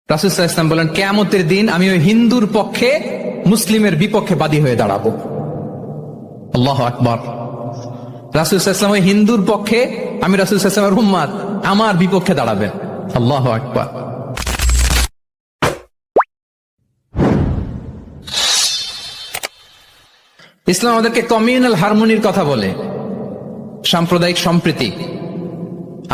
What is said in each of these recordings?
রাসূল সাল্লাল্লাহু আলাইহি ওয়াসাল্লাম বলেন, কিয়ামতের দিন আমি ওই হিন্দুর পক্ষে মুসলিমের বিপক্ষে বাদী হয়ে দাঁড়াবো। আল্লাহু আকবার। রাসূল সাল্লাল্লাহু আলাইহি ওয়াসাল্লাম ওই হিন্দুর পক্ষে, আমি রাসূল সাল্লাল্লাহু আলাইহি ওয়াসাল্লামের উম্মত, আমার বিপক্ষে দাঁড়াবেন। আল্লাহু আকবার। ইসলাম আমাদেরকে কমিউনাল হারমোনির কথা বলে, সাম্প্রদায়িক সম্প্রীতি।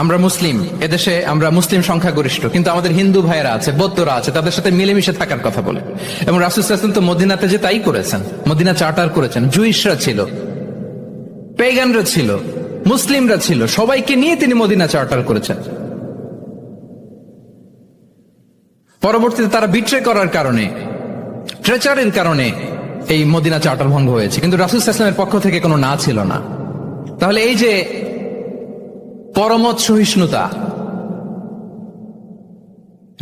আমরা মুসলিম, এদেশে আমরা মুসলিম সংখ্যাগরিষ্ঠ, কিন্তু আমাদের হিন্দু ভাইয়েরা আছে, বৌদ্ধরা আছে, তাদের সাথে মিলেমিশে থাকার কথা বলে। এবং রাসূল সাল্লাল্লাহু আলাইহি ওয়াসাল্লাম তো মদিনাতে যে তাই করেছেন, মদিনা চার্টার করেছেন। জুইশরা ছিল, পেগানরা ছিল, মুসলিমরা ছিল, সবাইকে নিয়ে তিনি মদিনা চার্টার করেছেন। পরবর্তীতে তারা বিট্রে করার কারণে, ট্রেচারের কারণে এই মদিনা চার্টার ভঙ্গ হয়েছে, কিন্তু রাসূল সাল্লাল্লাহু আলাইহি ওয়াসাল্লামের পক্ষ থেকে কোনো না ছিল না। তাহলে এই যে পরমত সহিষ্ণুতা,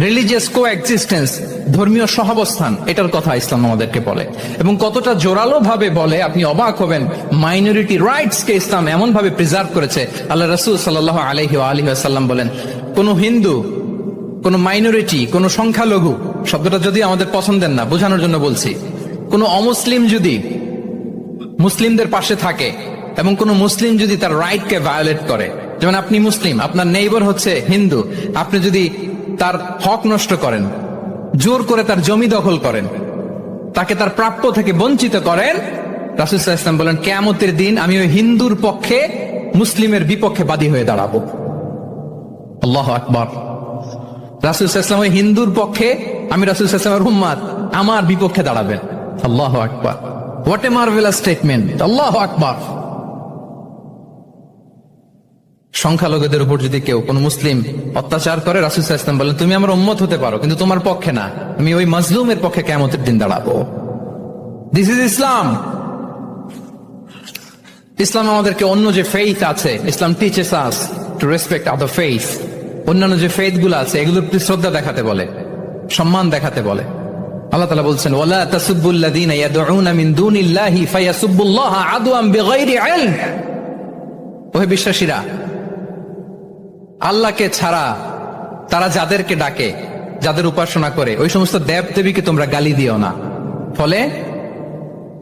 রিলিজিয়াস কোএক্সিস্টেন্স, ধর্মীয় সহাবস্থান, এটার কথা ইসলাম আমাদেরকে বলে। এবং কতটা জোরালো ভাবে বলে আপনি অবাক হবেন। মাইনরিটি রাইটস কে ইসলাম এমন ভাবে প্রিজার্ভ করেছে। আল্লাহ রাসূল সাল্লাল্লাহু আলাইহি ওয়াসাল্লাম বলেন, কোন হিন্দু, কোন মাইনরিটি, কোন সংখ্যালঘু, শব্দটা যদি আমাদের পছন্দের না, বোঝানোর জন্য বলছি, কোন অমুসলিম যদি মুসলিমদের পাশে থাকে এবং কোন মুসলিম যদি তার রাইটকে ভায়োলেট করে, যেমন আপনি মুসলিম, আপনার নেইবার হচ্ছে হিন্দু, আপনি যদি তার হক নষ্ট করেন, জোর করে তার জমি দখল করেন, তাকে তার প্রাপ্য থেকে বঞ্চিত করেন, রাসূল সাল্লাল্লাহু আলাইহি ওয়াসাল্লাম বলেন, কিয়ামতের দিন আমি ওই হিন্দুর পক্ষে মুসলিমের বিপক্ষে বাদী হয়ে দাঁড়াবো। আল্লাহু আকবার। রাসূল সাল্লাল্লাহু আলাইহি ওয়াসাল্লাম ওই হিন্দুর পক্ষে, আমি রাসূল সাল্লাল্লাহু আলাইহি ওয়াসাল্লামের উম্মত, আমার বিপক্ষে দাঁড়াবেন। আল্লাহু আকবার। What a marvellous statement. আল্লাহু আকবার। সংখ্যালঘুদের উপর যদি কেউ, কোন মুসলিম অত্যাচার করে, রাসূল সাল্লাল্লাহু আলাইহি ওয়াসাল্লাম বলেন, তুমি আমার উম্মত হতে পারো, কিন্তু তোমার পক্ষে না, আমি ওই মাজলুমের পক্ষে কিয়ামতের দিন দাঁড়াবো। দিস ইজ ইসলাম। ইসলাম আমাদেরকে অন্য যে ফেইথ আছে, Islam teaches us to respect other faith. অন্যান্য যে ফেইথ গুলো আছে, এগুলোর প্রতি শ্রদ্ধা দেখাতে বলে, সম্মান দেখাতে বলে। আল্লাহ তাআলা বলছেন, ওয়ালা তাসুব্বুল্লাযীনা ইয়াদউনা মিন দুনিল্লাহি ফায়াসুব্বুল্লাহা আদওয়ান বিগাইরি ইলম। ওহে বিশ্বাসীরা, আল্লাহকে ছাড়া তারা যাদেরকে ডাকে, যাদের উপাসনা করে, ওই সমস্ত দেব দেবীকে তোমরা গালি দিও না। ফলে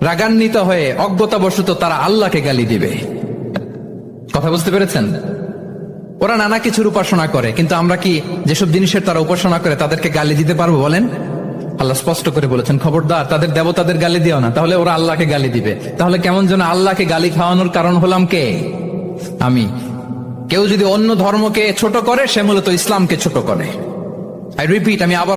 রাগান্বিত হয়ে অজ্ঞতাবশত তারা আল্লাহকে গালি দিবে। কথা বুঝতে পেরেছেন? ওরা নানা কিছুর উপাসনা করে, কিন্তু আমরা কি যেসব জিনিসের তারা উপাসনা করে তাদেরকে গালি দিতে পারবো বলেন? আল্লাহ স্পষ্ট করে বলেছেন, খবরদার তাদের দেবতাদের গালি দিও না, তাহলে ওরা আল্লাহকে গালি দিবে। তাহলে কেমন যেন আল্লাহকে গালি খাওয়ানোর কারণ হলাম কে? আমি। কেউ যদি অন্য ধর্মকে ছোট করে, সে মূলত ইসলামকে ছোট করে। আই রিপিট, আমি আবার